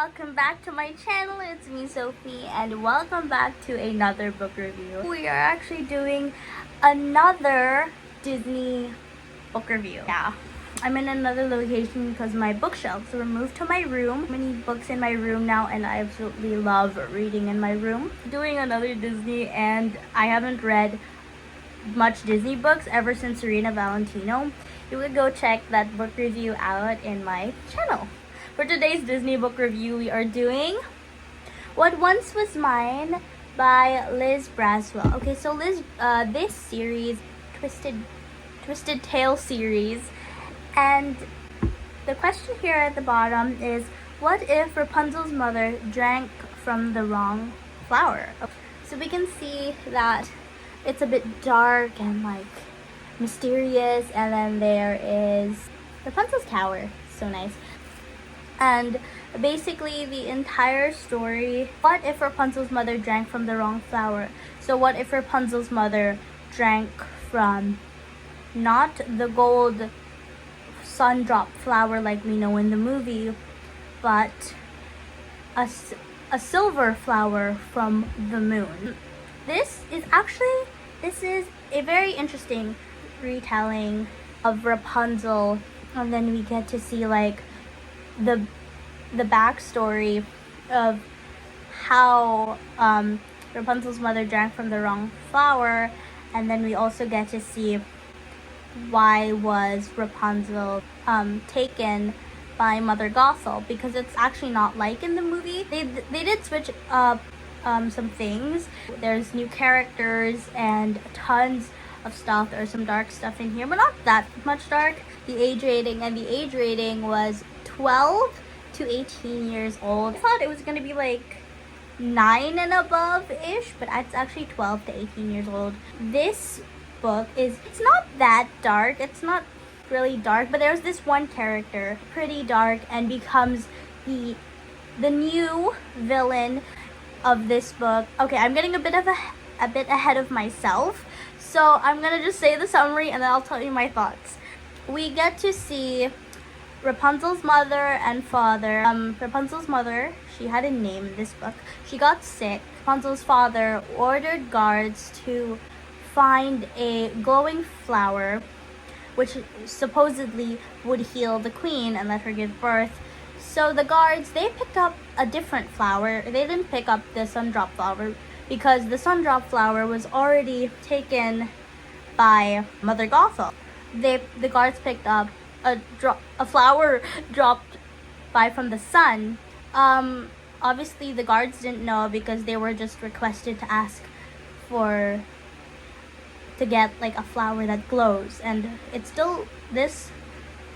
welcome back to my channel. It's me, Sophie, and welcome back to another book review. We are actually doing another Disney book review. Yeah, I'm in another location because my bookshelves were moved to my room. Many books in my room now, and I absolutely love reading in my room. Doing another Disney, and I haven't read much Disney books ever since Serena Valentino. You would go check that book review out in my channel. For today's Disney book review, we are doing What Once Was Mine by Liz Braswell. Okay, so this series, Twisted Tale series, and the question here at the bottom is, what if Rapunzel's mother drank from the wrong flower? So we can see that it's a bit dark and like mysterious, and then there is Rapunzel's tower. So nice. And basically the entire story, what if Rapunzel's mother drank from the wrong flower? So what if Rapunzel's mother drank from not the gold sun drop flower like we know in the movie, but a silver flower from the moon? This is a very interesting retelling of Rapunzel, and then we get to see like the backstory of how Rapunzel's mother drank from the wrong flower, and then we also get to see why was Rapunzel taken by Mother Gothel, because it's actually not like in the movie. They did switch up some things. There's new characters and tons of stuff. There's some dark stuff in here, but not that much dark. The age rating was 12 to 18 years old. I thought it was going to be like 9 and above ish, but it's actually 12 to 18 years old. This book it's not that dark. It's not really dark, but there's this one character, pretty dark, and becomes the new villain of this book. Okay, I'm getting a bit ahead of myself, so I'm gonna just say the summary and then I'll tell you my thoughts. We get to see Rapunzel's mother and father. Rapunzel's mother, she had a name in this book. She got sick. Rapunzel's father ordered guards to find a glowing flower which supposedly would heal the queen and let her give birth. So the guards, they picked up a different flower. They didn't pick up the sundrop flower because the sundrop flower was already taken by Mother Gothel. The guards picked up a flower dropped by from the sun. Obviously the guards didn't know because they were just requested to ask to get like a flower that glows, and it's still, this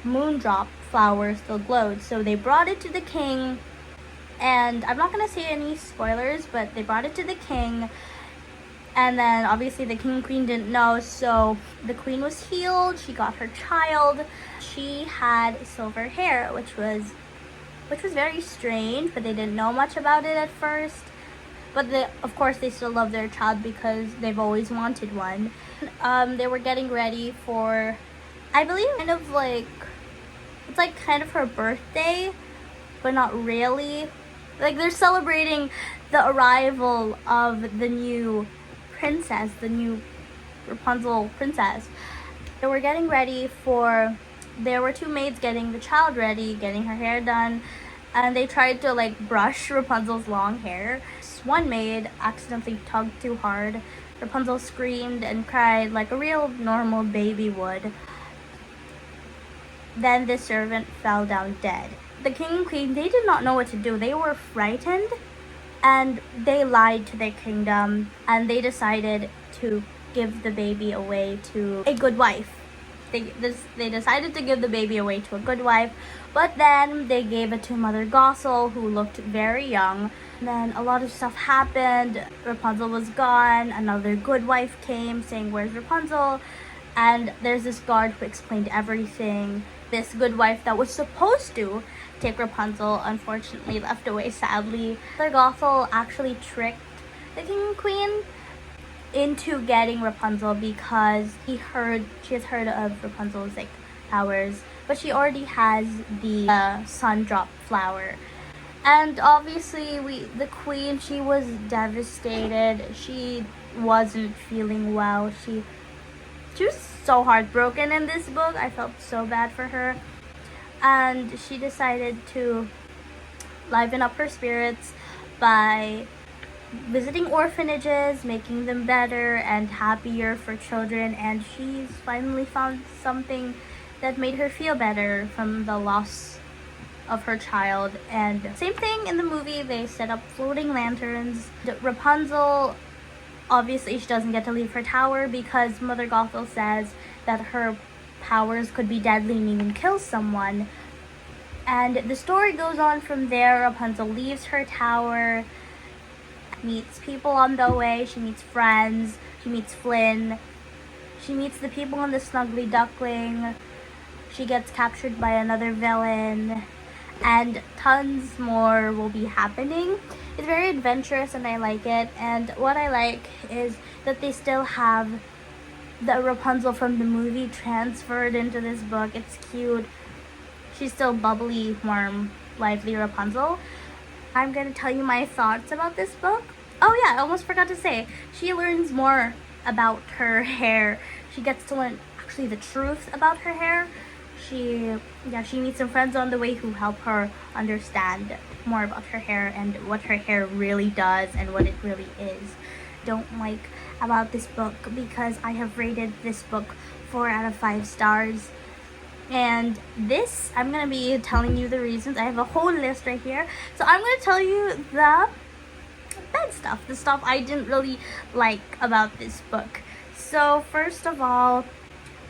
moondrop flower still glowed. So they brought it to the king, and I'm not gonna say any spoilers, but they brought it to the king, and then obviously the king and queen didn't know, so the queen was healed. She got her child. She had silver hair, which was very strange, but they didn't know much about it at first. But of course they still love their child because they've always wanted one. They were getting ready for, I believe, it's like kind of her birthday, but not really. Like they're celebrating the arrival of the new princess, the new Rapunzel princess. They were getting ready there were two maids getting the child ready, getting her hair done, and they tried to like brush Rapunzel's long hair. One maid accidentally tugged too hard. Rapunzel screamed and cried like a real normal baby would. Then the servant fell down dead. The king and queen, they did not know what to do. They were frightened, and they lied to their kingdom, and they decided to give the baby away to a good wife. They decided to give the baby away to a good wife, but then they gave it to Mother Gothel, who looked very young. Then a lot of stuff happened. Rapunzel was gone. Another good wife came saying, "Where's Rapunzel?" And there's this guard who explained everything. This good wife that was supposed to take Rapunzel unfortunately left away sadly. Mother Gothel actually tricked the king and queen into getting Rapunzel because she has heard of Rapunzel's like powers, but she already has the sun drop flower. And obviously, the queen, she was devastated. She wasn't feeling well. She was so heartbroken in this book. I felt so bad for her. And she decided to liven up her spirits by visiting orphanages, making them better and happier for children. And she's finally found something that made her feel better from the loss of her child. And same thing in the movie, they set up floating lanterns. Rapunzel, obviously she doesn't get to leave her tower because Mother Gothel says that her powers could be deadly and even kill someone. And the story goes on from there. Rapunzel leaves her tower, meets people on the way. She meets friends, she meets Flynn, she meets the people in the Snuggly Duckling, she gets captured by another villain, and tons more will be happening. It's very adventurous and I like it. And what I like is that they still have the Rapunzel from the movie transferred into this book. It's cute. She's still bubbly, warm, lively Rapunzel. I'm going to tell you my thoughts about this book. Oh yeah, I almost forgot to say, she learns more about her hair. She gets to learn actually the truth about her hair. She meets some friends on the way who help her understand more about her hair and what her hair really does and what it really is. Don't like about this book because I have rated this book 4 out of 5 stars. And this, I'm going to be telling you the reasons. I have a whole list right here. So I'm going to tell you the bad stuff, the stuff I didn't really like about this book. So first of all,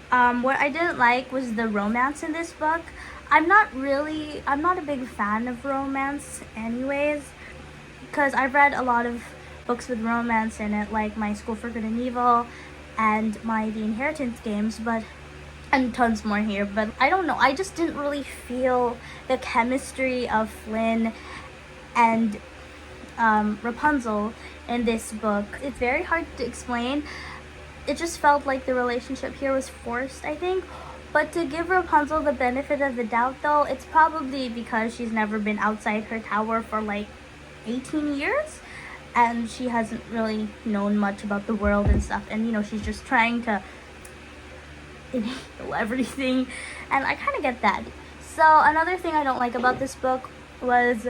what I didn't like was the romance in this book. I'm not a big fan of romance anyways, because I've read a lot of books with romance in it, like My School for Good and Evil and my The Inheritance games, and tons more here. But I don't know, I just didn't really feel the chemistry of Flynn and Rapunzel in this book. It's very hard to explain. It just felt like the relationship here was forced, I think. But to give Rapunzel the benefit of the doubt, though, it's probably because she's never been outside her tower for like 18 years. And she hasn't really known much about the world and stuff. And, she's just trying to inhale everything. And I kind of get that. So another thing I don't like about this book was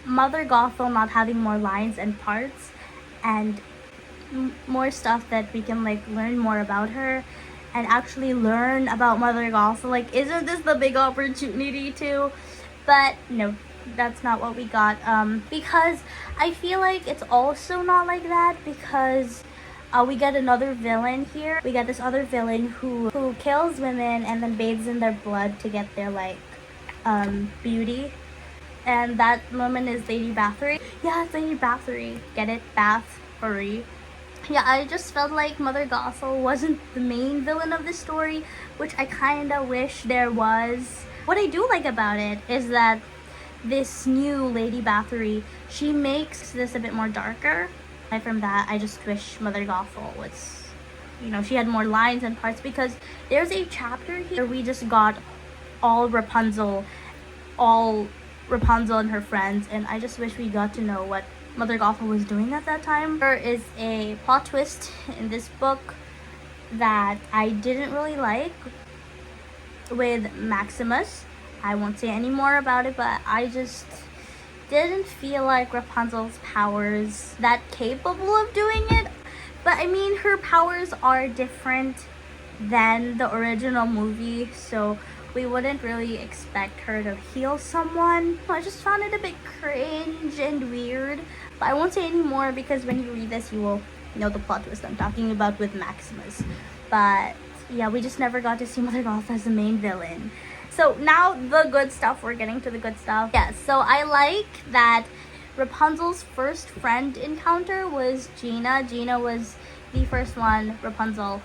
Mother Gothel not having more lines and parts. And more stuff that we can learn more about her and actually learn about Mother Gothel. Isn't this the big opportunity to? But no, that's not what we got. Because I feel like it's also not like that because we get another villain here. We get this other villain who kills women and then bathes in their blood to get their beauty. And that woman is Lady Bathory. Yeah, it's Lady Bathory. Get it? Bathory. Yeah, I just felt like Mother Gothel wasn't the main villain of the story, which I kinda wish there was. What I do like about it is that this new Lady Bathory, she makes this a bit more darker. Aside from that, I just wish Mother Gothel was, she had more lines and parts, because there's a chapter here we just got all Rapunzel and her friends, and I just wish we got to know what Mother Gothel was doing at that time. There is a plot twist in this book that I didn't really like with Maximus. I won't say any more about it, but I just didn't feel like Rapunzel's powers that capable of doing it. But I mean, her powers are different than the original movie, so we wouldn't really expect her to heal someone. I just found it a bit cringe and weird. But I won't say any more because when you read this, you will know the plot twist I'm talking about with Maximus. But yeah, we just never got to see Mother Gothel as the main villain. So now the good stuff, we're getting to the good stuff. Yeah, so I like that Rapunzel's first friend encounter was Gina. Gina was the first one Rapunzel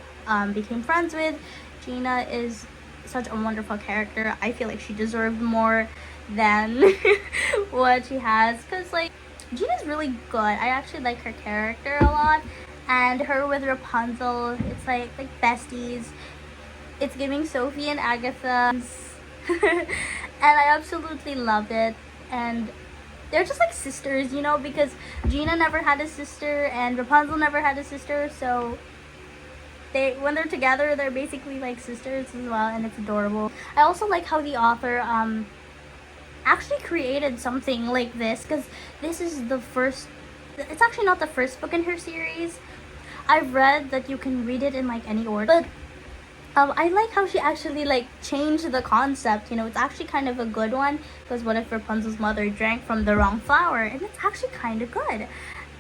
became friends with. Gina is such a wonderful character. I feel like she deserved more than what she has, because Gina's really good. I actually like her character a lot, and her with Rapunzel, it's like besties. It's giving Sophie and Agatha and I absolutely loved it. And they're just like sisters, you know, because Gina never had a sister and Rapunzel never had a sister, so when they're together, they're basically like sisters as well, and it's adorable. I also like how the author actually created something like this, because this is the first, it's actually not the first book in her series. I've read that you can read it in like any order, but I like how she actually like changed the concept. You know, it's actually kind of a good one, because what if Rapunzel's mother drank from the wrong flower? And it's actually kind of good.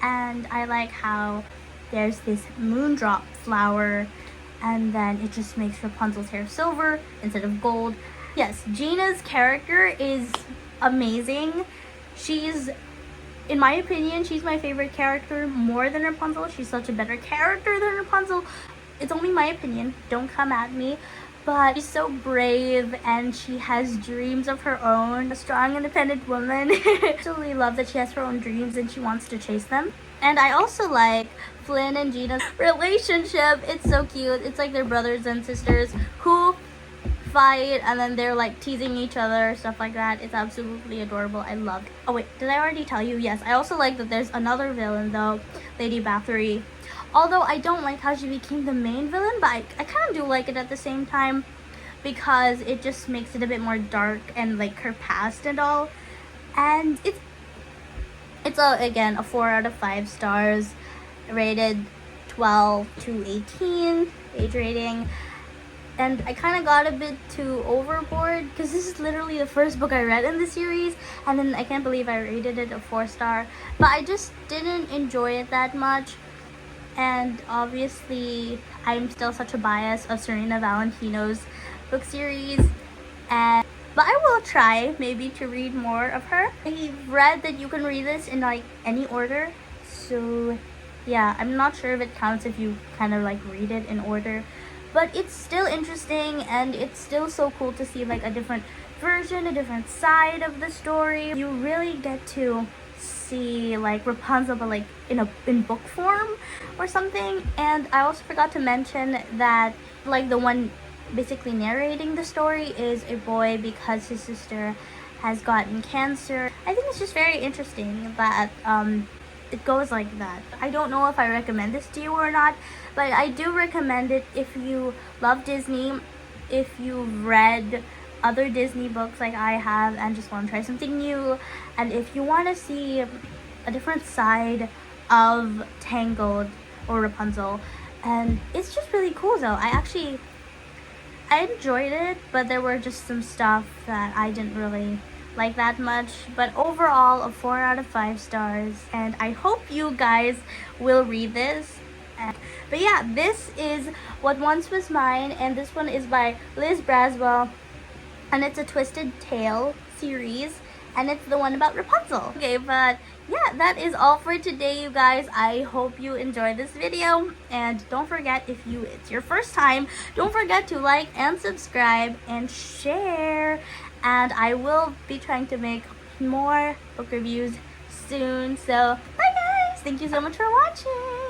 And I like how there's this moondrop flower, and then it just makes Rapunzel's hair silver instead of gold. Yes, Gina's character is amazing. She's, in my opinion, she's my favorite character more than Rapunzel. She's such a better character than Rapunzel. It's only my opinion, don't come at me. But she's so brave, and she has dreams of her own. A strong, independent woman. I absolutely love that she has her own dreams and she wants to chase them. And I also like Flynn and Gina's relationship. It's so cute. It's like they're brothers and sisters who fight, and then they're like teasing each other, stuff like that. It's absolutely adorable. I love it. Oh wait, did I already tell you? Yes, I also like that there's another villain though, Lady Bathory. Although I don't like how she became the main villain, but I kind of do like it at the same time, because it just makes it a bit more dark and like her past and all. And it's again a 4 out of 5 stars, rated 12 to 18 age rating. And I kind of got a bit too overboard, because this is literally the first book I read in the series, and then I can't believe I rated it a 4-star. But I just didn't enjoy it that much. And obviously, I'm still such a bias of Serena Valentino's book series. But I will try maybe to read more of her. I've read that you can read this in like any order. So yeah, I'm not sure if it counts if you kind of like read it in order. But it's still interesting, and it's still so cool to see like a different version, a different side of the story. You really get to see like Rapunzel, but like in book form or something. And I also forgot to mention that like the one basically narrating the story is a boy, because his sister has gotten cancer. I think it's just very interesting that it goes like that. I don't know if I recommend this to you or not, but I do recommend it if you love Disney, if you've read other Disney books like I have and just want to try something new, and if you want to see a different side of Tangled or Rapunzel. And it's just really cool though. I enjoyed it, but there were just some stuff that I didn't really like that much. But overall, a 4 out of 5 stars, and I hope you guys will read this. But yeah, this is What Once Was Mine, and this one is by Liz Braswell, and it's a Twisted Tale series, and it's the one about Rapunzel. Okay, but yeah, that is all for today, you guys. I hope you enjoyed this video, and don't forget, if it's your first time, don't forget to like and subscribe and share, and I will be trying to make more book reviews soon. So bye guys, thank you so much for watching.